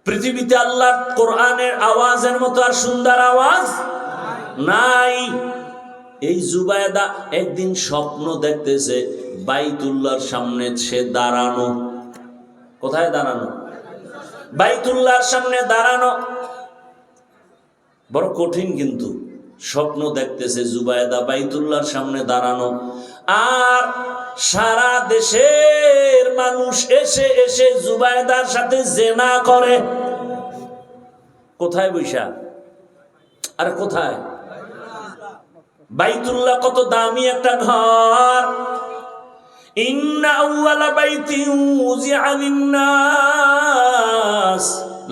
পৃথিবীতে আল্লাহর কোরআনের আওয়াজের মতো আর সুন্দর আওয়াজ নাই। এই জুবায়দা একদিন স্বপ্ন দেখতেছে বাইতুল্লাহর সামনে সে দাঁড়ানো। কোথায় দাঁড়ানো? বাইতুল্লাহর সামনে দাঁড়ানো। বড় কঠিন, কিন্তু স্বপ্ন দেখতেছে জুবায়দা বাইতুল্লাহর সামনে দাঁড়ানো, আর সারা দেশের মানুষ এসে এসে জুবায়দার সাথে জেনা করে। কোথায় বৈশা? আর কোথায়? বাইতুল্লাহ কত দামি একটা ঘর। ইন্না আউয়ালা বাইতিন উযিআ লিন-নাস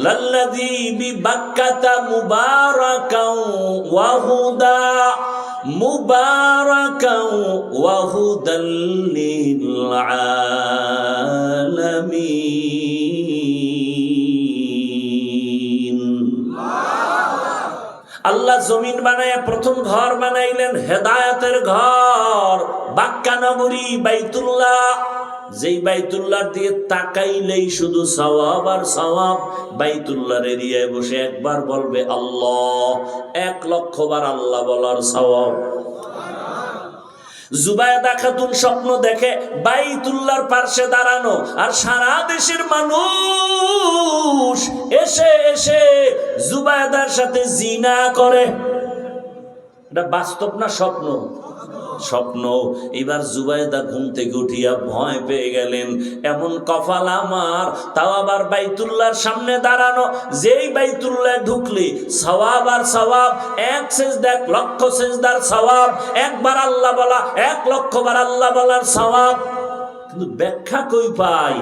লাল্লাযী বিবাক্কাতা মুবারাকাও ওয়া হুদা মুবারাকাও ওয়া হুদাল লিল আলামিন। আল্লাহ জমিন বানায় প্রথম ঘর বানাইলেন হেদায়েতের ঘর, বাক্কা নগরী বাইতুল্লাহ। যেই বাইতুল্লাহ দিয়ে তাকাইলেই শুধু সওয়াব আর সওয়াব। বাইতুল্লাহর এরিয়ায় বসে একবার বলবে আল্লাহ, 1,00,000 বার আল্লাহ বলার সওয়াব। জুবায়দা খাতুন স্বপ্ন দেখে বাইতুল্লাহর পাশে দাঁড়ানো, আর সারা দেশের মানুষ এসে এসে জুবায়দার সাথে জিনা করে। এটা বাস্তব না স্বপ্ন? স্বপ্ন। এবার জুবায়দা ঘুম থেকে উঠিয়া ভয় পেয়ে গেলেন, এমন কপাল আমার, তাও আবার বাইতুল্লাহর সামনে দাঁড়ানো। যেই বাইতুল্লাহ ঢুকলি সওয়াব আর সওয়াব, 1 সেজদা 1,00,000 সেজদার সওয়াব, একবার আল্লাহ বলা 1,00,000 বার আল্লাহ বলার সওয়াব। কিন্তু ব্যাখ্যা কই পাই?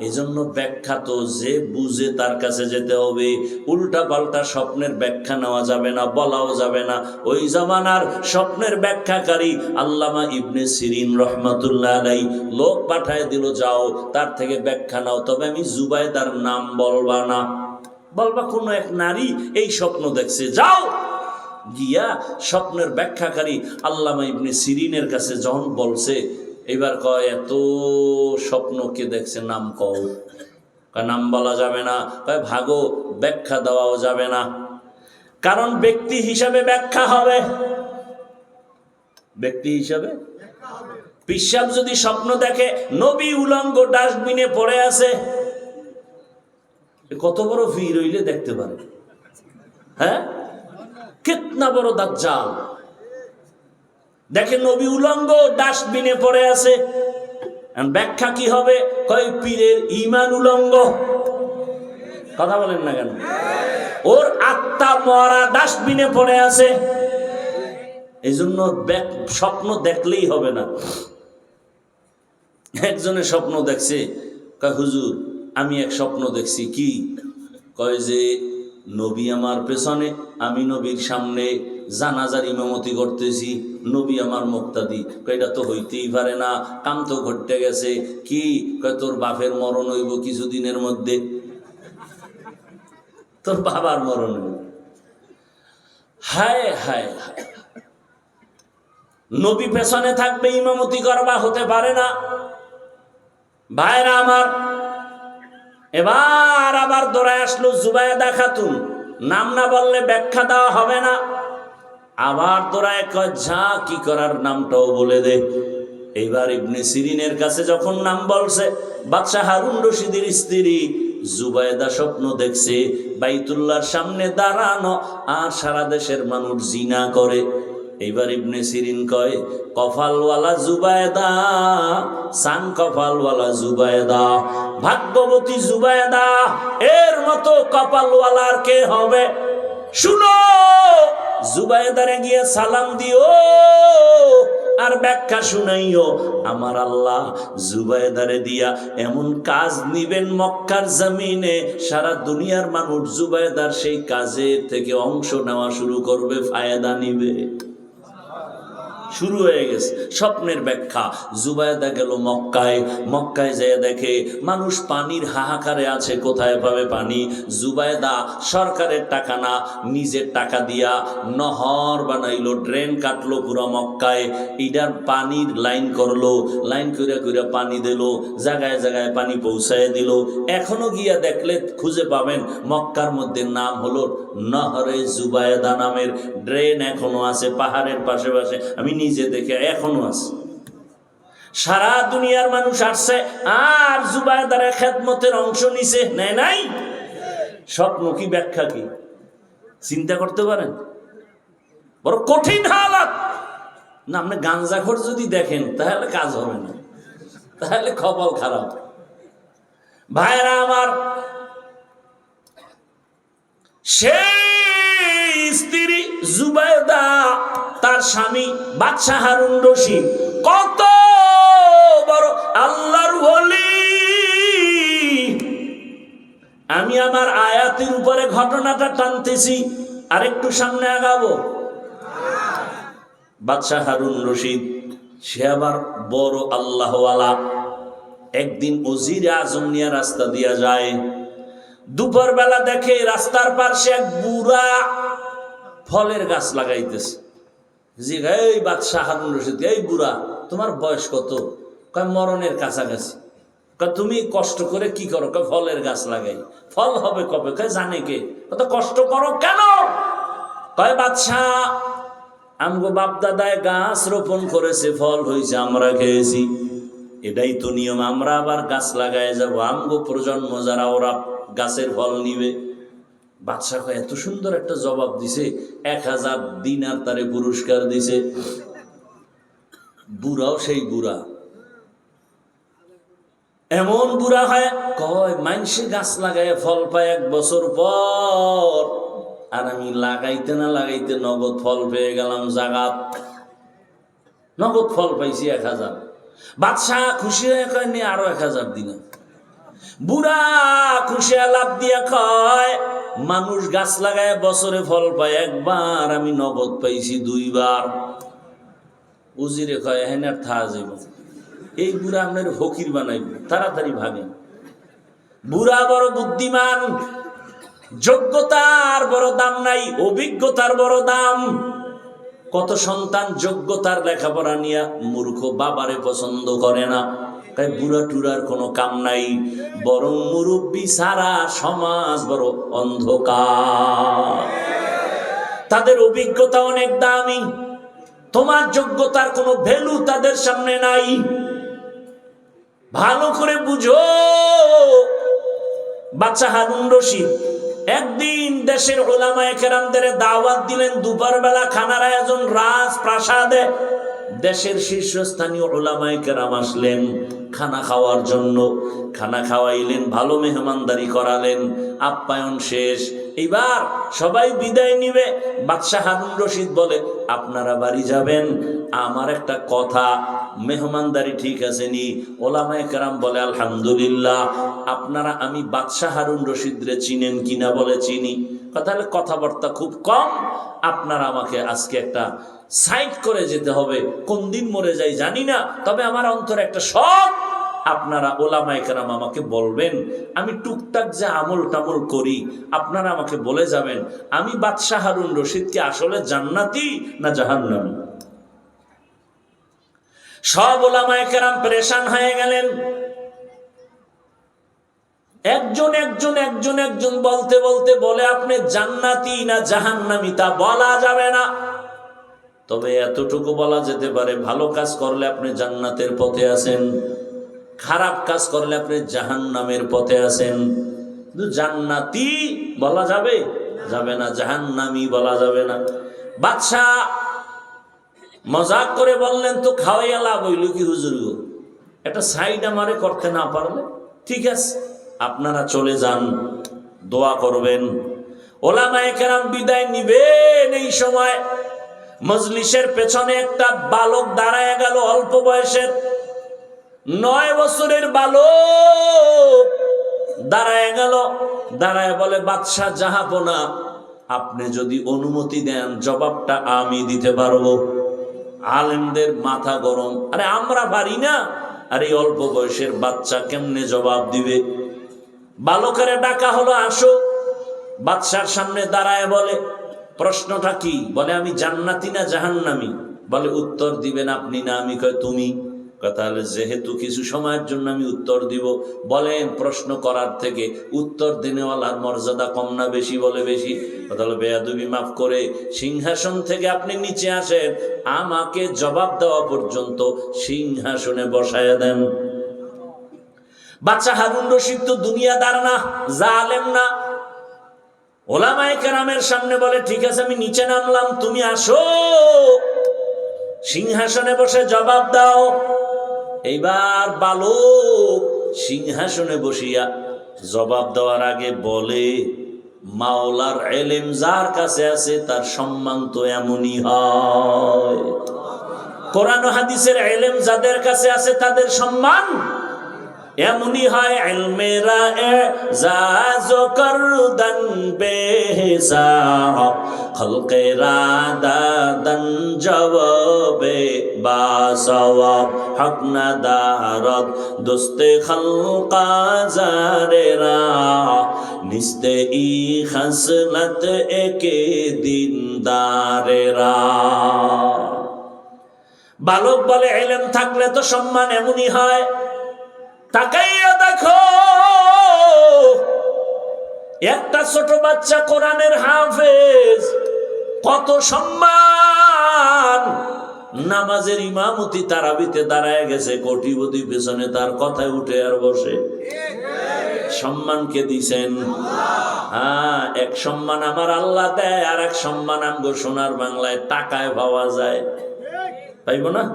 এজন্য ব্যাখ্যা তো যে বুঝে তার কাছে যেতে হবে। উল্টা পাল্টা স্বপ্নের ব্যাখ্যা নেওয়া যাবে না, বলাও যাবে না। ওই জামানার স্বপ্নের ব্যাখ্যাকারী আল্লামা ইবনে সিরিন রহমাতুল্লাহ আলাইহি লোক পাঠায় দিল, যাও তার থেকে ব্যাখ্যা নাও, তবে আমি জুবায়দার নাম বলবা না, বলবা কোন এক নারী এই স্বপ্ন দেখছে। যাও গিয়া স্বপ্নের ব্যাখ্যাকারী আল্লামা ইবনে সিরিনের কাছে যখন বলছে, এবার কয় এত স্বপ্ন কে দেখছে, নাম কও। নাম বলা যাবে না। কয় ভাগো, ব্যাখ্যা দেওয়াও যাবে না, কারণ ব্যক্তি হিসাবে ব্যাখ্যা হবে। ব্যক্তি হিসাবে পিশাব যদি স্বপ্ন দেখে নবী উলঙ্গ ডাস্টবিনে পড়ে আছে, কত বড় ভিড় হইলে দেখতে পারে? হ্যাঁ, কিতনা বড় দাজ্জাল। দেখেন নবী উলঙ্গ ডাস্টবিনে পড়ে আছে, ব্যাখ্যা কি হবে? কয় পীরের ঈমান উলঙ্গ। কথা বলেন না কেন? ওর আত্মা মরা ডাস্টবিনে পড়ে আছে। এই জন্য স্বপ্ন দেখলেই হবে না। একজনের স্বপ্ন দেখছে, কয় হুজুর আমি এক স্বপ্ন দেখছি। কি? কয় যে নবী আমার পেছনে, আমি নবীর সামনে জানাজার ইমামতি করতেছি, নবী আমার মুক্তাদি। এটা তো হইতেই পারে না, কাম তো ঘটতে গেছে। কি? কয় তোর বাপের মরণ হইব কিছুদিনের মধ্যে। তোর বাবার মরণ হইব। হায় হায় হায়, নবী পেছনে থাকবে, ইমামতি করবা, হতে পারে না। ভাইরা আমার, এবার আবার দৌড়ায় আসলো জুবায়দা খাতুন। নাম না বললে ব্যাখ্যা দেওয়া হবে না। আবার দৌড়ায় কয় যা কি করার নামটাও বলে দে। এইবার ইবনে সিরিনের কাছে যখন নাম বলছে, বাদশাহ হারুন রশিদের স্ত্রী জুবায়দা স্বপ্ন দেখছে বাইতুল্লাহর সামনে দাঁড়ানো, আর সারা দেশের মানুষ জিনা করে। এইবার ইবনে সিরিন কয়, কপালওয়ালা জুবায়দা, সান কপালওয়ালা জুবায়দা, ভাগ্যবতী জুবায়দা, এর মতো কপালওয়ালার কে হবে? শুনো, জুবায়দারে গিয়ে সালাম দিও আর ব্যাখ্যা শুনাইও। আমার আল্লাহ জুবায়দারে দিয়া এমন কাজ নিবেন মক্কার জমিনে, সারা দুনিয়ার মানুষ জুবায়দার সেই কাজের থেকে অংশ নেওয়া শুরু করবে, ফায়দা নিবে। শুরু হয়ে গেছে স্বপ্নের ব্যাখ্যা। জুবায়দা গেল মক্কায়, মক্কায় যেয়ে দেখে মানুষ পানির হাহাকারে আছে, কোথায় পাবে পানি? জুবায়দা সরকারের টাকা না, নিজের টাকা দিয়া নহর বানাইলো, ড্রেন কাটলো পুরো মক্কায়, ইডার পানির লাইন করলো, লাইন করে করে পানি দিল, জায়গায় জায়গায় পানি পৌঁছায় দিল। এখনো গিয়া দেখলে খুঁজে পাবেন মক্কার মধ্যে নাম হলো নহরে জুবায়দা নামের ড্রেন এখনো আছে পাহাড়ের পাশে পাশে, আমি নিজে দেখে এখনো আছে। সারা দুনিয়ার মানুষ আসছে আর জুবায়দার খেদমতের অংশ নিছে, নেয় নাই? স্বপ্ন কি ব্যাখ্যা কি চিন্তা করতে পারেন? বড় কঠিন হালাত না। আপনি গাঞ্জাখোর যদি দেখেন তাহলে কাজ হবে না, তাহলে কপাল খারাপ। ভাইরা আমার, সেই স্ত্রী জুবায়দা, তার স্বামী বাদশাহ হারুন রশিদ কত বড় আল্লাহর ওলি। আমি আমার আয়াতের উপরে ঘটনাটা টানতেছি, আরেকটু সামনে আগাবো। বাদশাহ হারুন রশিদ সে আবার বড় আল্লাহওয়ালা। একদিন ওজির আজম নিয়ে রাস্তা দিয়া যায়, দুপুর বেলা দেখে রাস্তার পাশে এক বুড়া ফলের গাছ লাগাইতেছে। জি এই বাদশাহ হারুন রশিদ, এই বুড়া তোমার বয়স কত? কয় মরণের কাছাকাছি। কয় তুমি কষ্ট করে কি করো? কয় ফলের গাছ লাগাই। ফল হবে কবে? কয় জানে কে? কত কষ্ট করো কেন? কয় বাদশাহ আমগো বাপ দাদায় গাছ রোপণ করেছে, ফল হয়েছে, আমরা খেয়েছি, এটাই তো নিয়ম, আমরা আবার গাছ লাগাই যাবো, আমগো প্রজন্ম যারা ওরা গাছের ফল নিবে। বাদশাহ এত সুন্দর একটা জবাব দিছে, 1000 দিনার তারে পুরস্কার দিছে। বুড়াও সেই বুড়া, এমন বুড়া হয় কয় মানুষে গাছ লাগায় ফল পায় 1 বছর পর, আর আমি লাগাইতে না লাগাইতে নগদ ফল পেয়ে গেলাম, জাগাত নগদ ফল পাইছি 1000। বাদশাহ খুশি হয়ে কয় নে আরো 1000 দিন। বুড়া খুশি লাভ দিয়া কয় মানুষ গাছ লাগায় বছরে ফল পায় 1 বার, আমি নগদ পাইছি 2 বার। উজিরে কয় হেন আর থা যাইব, এই বুড়া আপনার ফকির বানাইব, তাড়াতাড়ি ভাগেন। বুড়া বড় বুদ্ধিমান, যোগ্যতার বড় দাম নাই, অভিজ্ঞতার বড় দাম। কত সন্তান যোগ্যতার লেখাপড়া নিয়ে মূর্খ বাবারে পছন্দ করে না, তাই বুড়া টুরার কোনো কাম নাই, বরং মুরব্বী সারা সমাজ বড় অন্ধকার। তাদের অভিজ্ঞতা অনেক দামি, তোমার যোগ্যতার কোনো ভ্যালু তাদের সামনে নাই। ভালো করে বুঝো। বাদশাহ হারুন রশিদ একদিন দেশের উলামায়ে কেরামদের দাওয়াত দিলেন, দুপুর বেলা খানার আয়োজন রাজপ্রাসাদে। দেশের শীর্ষস্থানীয় উলামায়ে কেরাম আসলেন খানা খাওয়ার জন্য। খানা খাওয়াইলেন, ভালো মেহমানদারি করালেন, আপ্যায়ন শেষ। এবার সবাই বিদায় নিবে। বাদশাহ হারুন রশিদ বলে আপনারা বাড়ি যাবেন, আমার একটা কথা, মেহমানদারি ঠিক আছে নি? ওলামায়ে কেরাম বলে আলহামদুলিল্লাহ। আপনারা আমি বাদশাহ হারুন রশিদ রে চিনেন কিনা? বলে চিনি। তাহলে কথাবার্তা খুব কম, আপনারা আমাকে আজকে একটা সাইড করে যেতে হবে, কোন দিন মরে যাই জানি না, তবে আমার অন্তরে একটা শখ, আপনারা ওলামায়ে কেরাম আমাকে বলবেন, আমি টুকটাক যে আমল টামল করি আপনারা আমাকে বলে যাবেন, আমি বাদশাহ হারুন রশিদ কি আসলে জান্নাতি না জাহান্নামী? সব ওলামায়ে কেরাম পেরেশান হয়ে গেলেন। একজন একজন একজন একজন বলতে বলতে বলে আপনি জান্নাতি না জাহান্নামী তা বলা যাবে না, তবে এতটুকু বলা যেতে পারে ভালো কাজ করলে আপনি জান্নাতের পথে আছেন, খারাপ কাজ করলে আপনি জাহান্নামের পথে আছেন। কিন্তু জান্নাতি বলা যাবে যাবে না, জাহান্নামী বলা যাবে না। বাদশাহ মজাক করে বললেন তো খাওয়াইয়া লাভ হইল কি হুজুর গো, একটা সাইড আমারে করতে না পারলে ঠিক আছে, আপনারা চলে যান, দোয়া করবেন। ওলামায়ে কেরাম বিদায় নিবেন। এই সময় মজলিসের পেছনে একটা বালক দাঁড়ায় গেল, অল্প বয়সের 9 বছরের বালক দাঁড়ায় গেল। দাঁড়ায় বলে বাদশাহ জাহাপনা, আপনি যদি অনুমতি দেন জবাবটা আমি দিতে পারবো। আলেমদের মাথা গরম, আরে আমরা পারি না, আর এই অল্প বয়সের বাচ্চা কেমনে জবাব দিবে? বালকেরা ডাকা হলো, আসো। বাদশার সামনে দাঁড়ায় বলে, প্রশ্নটা কি? বলে, আমি জান্নাতি না জাহান্নামী? বলে, উত্তর দিবেন আপনি না আমি? কয় তুমি। তাহলে যেহেতু কিছু সময়ের জন্য আমি উত্তর দিব, বলেন প্রশ্ন করার থেকে উত্তর দিনেওয়ালার মর্যাদা কম না বেশি? বলে বেশি। তাহলে বেয়াদবি মাফ করে সিংহাসন থেকে আপনি নিচে আসেন, আমাকে জবাব দেওয়া পর্যন্ত সিংহাসনে বসায় দেন। বাচ্চা হারুন রশিদ তো দুনিয়াদার না, জালেম না। ওলামায়ে কেরামের সামনে বলে, ঠিক আছে আমি নিচে নামলাম, তুমি আসো সিংহাসনে বসে জবাব দাও। এইবার বালক সিংহাসনে বসিয়া জবাব দেওয়ার আগে বলে, মাওলার এলেম যার কাছে আছে তার সম্মান তো এমনই হয়। কোরআন ও হাদিসের এলেম যাদের কাছে আছে তাদের সম্মান এমনই হয়। ইলমেরা এজাজ করদান বেহিসাব, খলকেরা দাদান জবাবে বাসওয়াব, হক না দারদ দোস্তে খলকা জারেরা, নিস্তে ই খসলত একে দিনদারেরা। বালক বলে, ইলম থাকলে তো সম্মান এমনই হয়। তাকাইয়া দেখো, একটা ছোট বাচ্চা কোরআনের হাফেজ, কত সম্মান। নামাজের ইমামতি তারাবিতে দাঁড়ায় গেছে, কোটিপতি পেছনে তার কথায় উঠে আর বসে। সম্মানকে দিছেন? হ্যাঁ, এক সম্মান আমার আল্লাহ দেয়, আর এক সম্মান আমগো সোনার বাংলায় টাকায় পাওয়া যায়। পাইব না?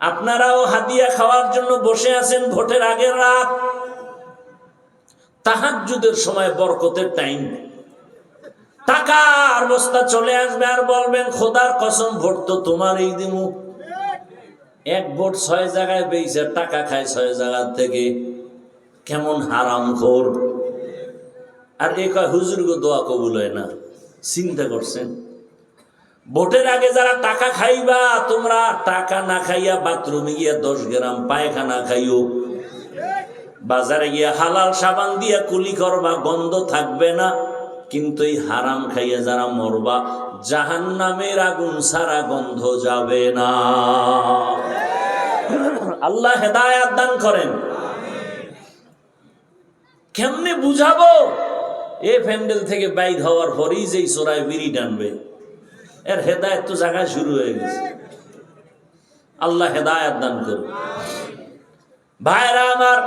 আপনারাও হাদিয়া খাওয়ার জন্য বসে আছেন ভোটের আগের রাত, তাহাজ্জুদের সময়, বরকতের টাইম, টাকার বস্তা চলে আসবে আর বলবেন, খোদার কসম ভোট তো তোমার এই দিমু। এক ভোট 6 জায়গায় পেয়েছে, টাকা খায় 6 জায়গা থেকে। কেমন হারামখোর! আর এ কয় হুজুর গো দোয়া কবুল হয় না। চিন্তা করছেন? ভোটের আগে যারা টাকা খাইবা, তোমরা টাকা না খাইয়া বাথরুমে গিয়া 10 গ্রাম পায়খানা খাইও, বাজারে গিয়া হালাল সাবান দিয়া কুলি করবা, গন্ধ থাকবে না। কিন্তু এই হারাম খাইয়া যারা মরবা, জাহান্নামের আগুন সারা গন্ধ যাবে না। আল্লাহ হেদায়েত দান করেন। কেমনে বুঝাবো? এ প্যান্ডেল থেকে বাইর হওয়ার পরেই যেই চোরায় বিড়ি টানবে, এর হেদায়েত তো জায়গায় শুরু হয়ে গেছে। আল্লাহ হেদায়েত দান করুন। ভাইরা আমার,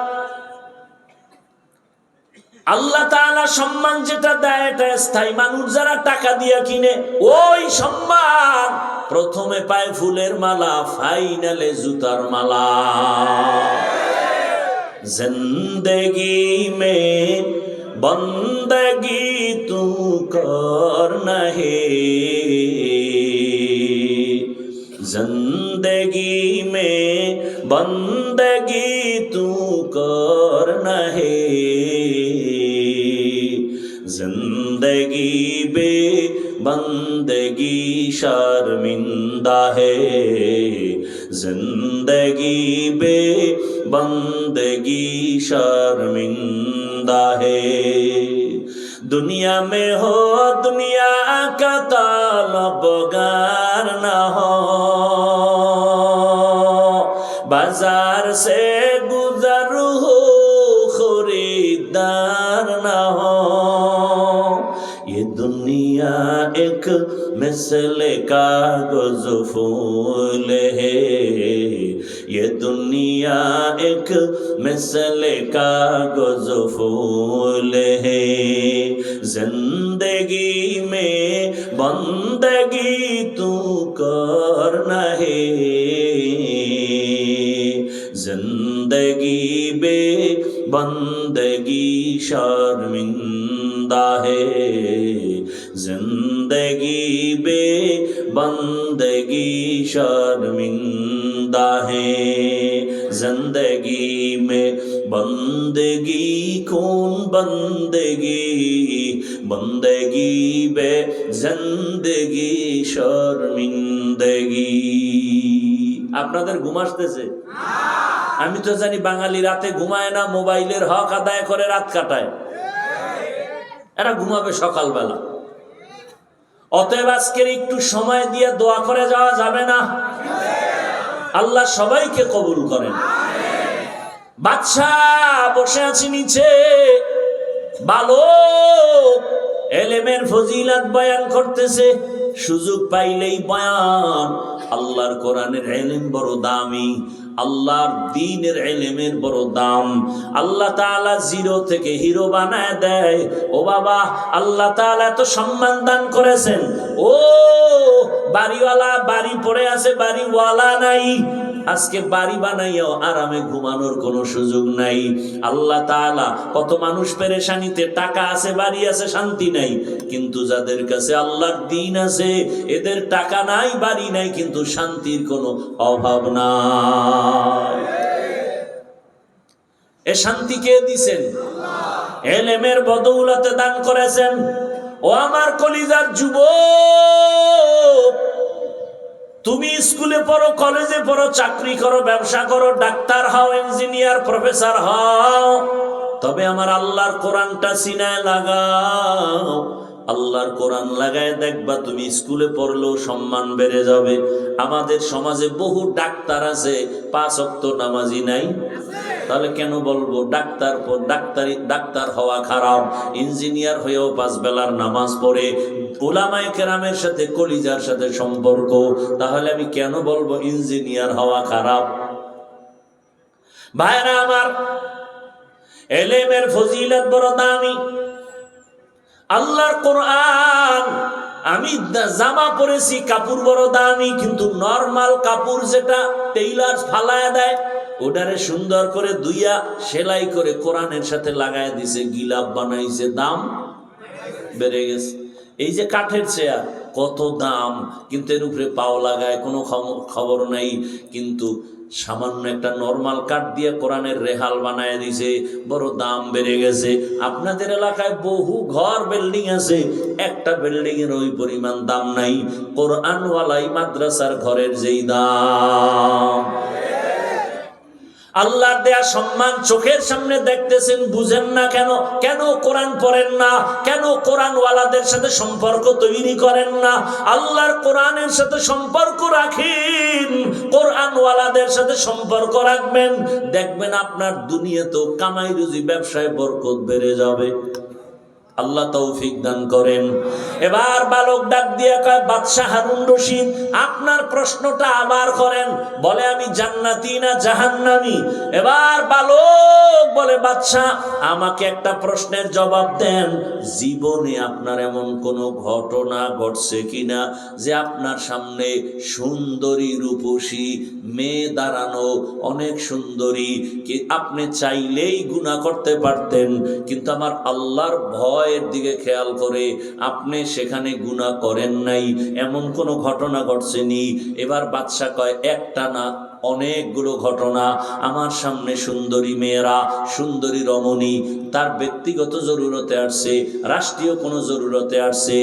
আল্লাহ তাআলা সম্মান যেটা দেয় এটা স্থায়ী। মানুষ যারা টাকা দিয়া কিনে, ওই সম্মান প্রথমে পায় ফুলের মালা, ফাইনালে জুতার মালা। জিন্দেগি মে বন্দগি তু করনা হে, जिंदगी में बंदगी तू करना है, जिंदगी बे बंदगी शर्मिंदा है, जिंदगी बे बंदगी शर्मिंदा है। दुनिया में हो दुनिया का तलबगार न हो, बाजार से गुजर हो खरीदार न हो। ये दुनिया एक मिसल कागज फूल है, ये दुनिया एक मिसल कागज फूल है। जिंदगी में बंदगी तू करना है, जिंदगी बे बंदगी शर्मिंदा है, जिंदगी बे बंदगी शर्मिंदा है। जिंदगी में बंदगी कौन बंदगी, বন্দেগি বে জিন্দেগি শর্মিন্দেগি। আপনাদের ঘুম আসতেছে? আমি তো জানি বাঙালি রাতে ঘুমায় না, মোবাইলের হক আদায় করে রাত কাটায়। এরা ঘুমাবে সকালবেলা। অতএব আজকের একটু সময় দিয়ে দোয়া করে যাওয়া যাবে না? আল্লাহ সবাইকে কবুল করেন। বাদশাহ বসে আছে নিচে, বালক এলেমের ফজিলত বয়ান করতেছে। সুযোগ পাইলেই বয়ান। আল্লাহর কোরআনের ইলম বড় দামি, আল্লাহর দ্বীনের ইলমের বড় দাম। আল্লাহ তাআলা জিরো থেকে হিরো বানায় দেয়। ও বাবা, আল্লাহ তাআলা এত সম্মান দান করেছেন। ও বাড়িওয়ালা বাড়ি পড়ে আছে, বাড়িওয়ালা নাই। আজকে বাড়ি বানাইয়াও আরামে ঘুমানোর কোনো সুযোগ নাই। আল্লাহ তাআলা কত মানুষ পেরেশানিতে, টাকা আছে, বাড়ি আছে, শান্তি নাই। কিন্তু যাদের কাছে আল্লাহর দ্বীন আছে, এদের টাকা নাই, বাড়ি নাই, কিন্তু শান্তির কোনো অভাব নাই। এ শান্তি কে দিছেন? ইলমের বদৌলতে দান করেছেন। ও আমার কলিজার যুবক, তুমি স্কুলে পড়ো, কলেজে পড়ো, চাকরি করো, ব্যবসা করো, ডাক্তার হও, ইঞ্জিনিয়ার, প্রফেসর হও, তবে আমার আল্লাহর কোরআনটা সিনায় লাগাও। আল্লাহর কোরআন লাগায় দেখবা তুমি স্কুলে পড়লেও সম্মান বেড়ে যাবে। আমাদের সমাজে বহু ডাক্তার আছে, 5 ওয়াক্ত নামাজি নাই। তাহলে কেন বলবো ডাক্তার হওয়া খারাপ? ইঞ্জিনিয়ার হয়েও 5 বেলার নামাজ পড়ে, উলামায়ে কেরামের সাথে কলিজার সাথে সম্পর্ক। তাহলে আমি কেন বলবো ইঞ্জিনিয়ার হওয়া খারাপ? ভাইরা আমার, ইলমের ফজিলত বড় দামি। আল্লাহর কোরআন, আমি জামা পরেছি, কাপড় বড় দামি, কিন্তু নরমাল কাপড় যেটা টেইলার ফালায় দেয়, ওটারে সুন্দর করে ধুইয়া সেলাই করে কোরআনের সাথে লাগায় দিছে, গিলাপ বানাইছে, দাম বেড়ে গেছে। এই যে কাঠের চেয়ার, কত দাম, কিন্তু এর উপরে পাও লাগায়, কোনো খবর নাই। কিন্তু সামান্য একটা নরমাল কাঠ দিয়ে কোরআনের রেহাল বানায় দিছে, বড় দাম বেড়ে গেছে। আপনাদের এলাকায় বহু ঘর বিল্ডিং আছে, একটা বিল্ডিং এর ওই পরিমাণ দাম নাই। কোরআনওয়ালাই মাদ্রাসার ঘরের যেই দাম। আল্লাহর দেয়া সম্মান চোখের সামনে দেখতেছেন, বুঝেন না কেন? কেন কোরআন পড়েন না? কেন কোরআনওয়ালাদের সাথে সম্পর্ক তৈরি করেন না? আল্লাহর কোরআনের সাথে সম্পর্ক রাখেন, কোরআনওয়ালাদের সাথে সম্পর্ক রাখবেন, দেখবেন আপনার দুনিয়াতেও কামাই রুজি, ব্যবসায় বরকত বেড়ে যাবে। আল্লাহ তৌফিক দান করেন। এবার বালক ডাক দিয়ে কয়, বাদশাহ হারুন রশিদ, আপনার প্রশ্নটা আবার করেন। বলে, আমি জান্নাতি না জাহান্নামী? এবার বালক বলে, বাদশাহ আমাকে একটা প্রশ্নের জবাব দেন। জীবনে আপনার এমন কোনো ঘটনা ঘটছে কিনা যে আপনার সামনে সুন্দরী রূপসী মেয়ে দাঁড়ানো, অনেক সুন্দরী, কি আপনি চাইলেই গুনাহ করতে পারতেন, কিন্তু আমার আল্লাহর ভয় এর দিকে খেয়াল করে আপনি সেখানে গুনাহ করেন নাই, এমন কোনো ঘটনা ঘটছেনি? এবার বাদশা কয়, একটা না, অনেকগুলো ঘটনা। আমার সামনে সুন্দরী মেয়েরা, সুন্দরী রমণী, তার ব্যক্তিগত জরুরতে আসছে, রাষ্ট্রীয় কোনো জরুরতে আসছে,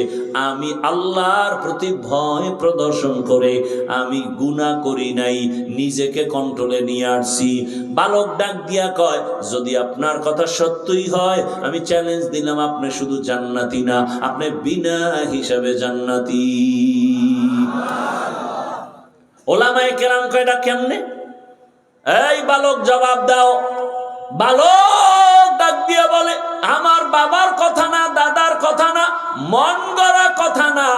আমি আল্লাহর প্রতি ভয় প্রদর্শন করে আমি গুনাহ করি নাই, নিজেকে কন্ট্রোলে নিয়ে আসছি। বালক ডাক দিয়া কয়, যদি আপনার কথা সত্যই হয়, আমি চ্যালেঞ্জ দিলাম, আপনি শুধু জান্নাতি না, আপনি বিনা হিসাবে জান্নাতি। ওলামায়ে কেরাম কয়, এটা কেমনে? এই বালক জবাব দাও। বালক ডাক দিয়ে বলে, আমার বাবার কথা না, দাদার কথা না, মন গড়া কথা না,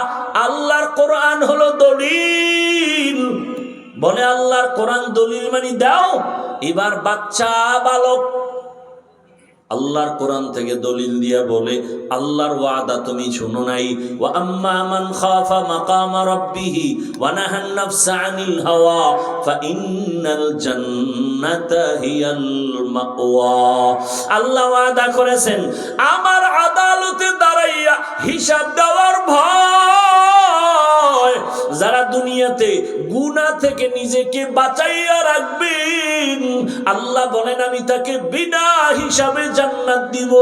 আল্লাহর কোরআন হলো দলিল। বলে, আল্লাহর কোরআন দলিল মানে দাও। এবার বাচ্চা বালক আল্লাহর কোরআন থেকে দলিল দিয়া বলে, আল্লাহর ওয়াদা তুমি শুনো নাই? ওয়া আম্মা মান খাফা মাকামা রাব্বিহি ওয়া নাহান নাফসা আনিল হাওয়া ফাইন্নাল জান্নাতা হিয়াল মাওয়া। আল্লাহ ওয়াদা করেছেন, আমার আদালতে দাঁড়াইয়া হিসাব দেওয়ার ভয়, যারা দুনিয়াতে গুনাহ থেকে নিজেকে বাঁচাইয়া রাখবেন, আল্লাহ বলেন আমি তাকে বিনা হিসাবে জান্নাত দিব।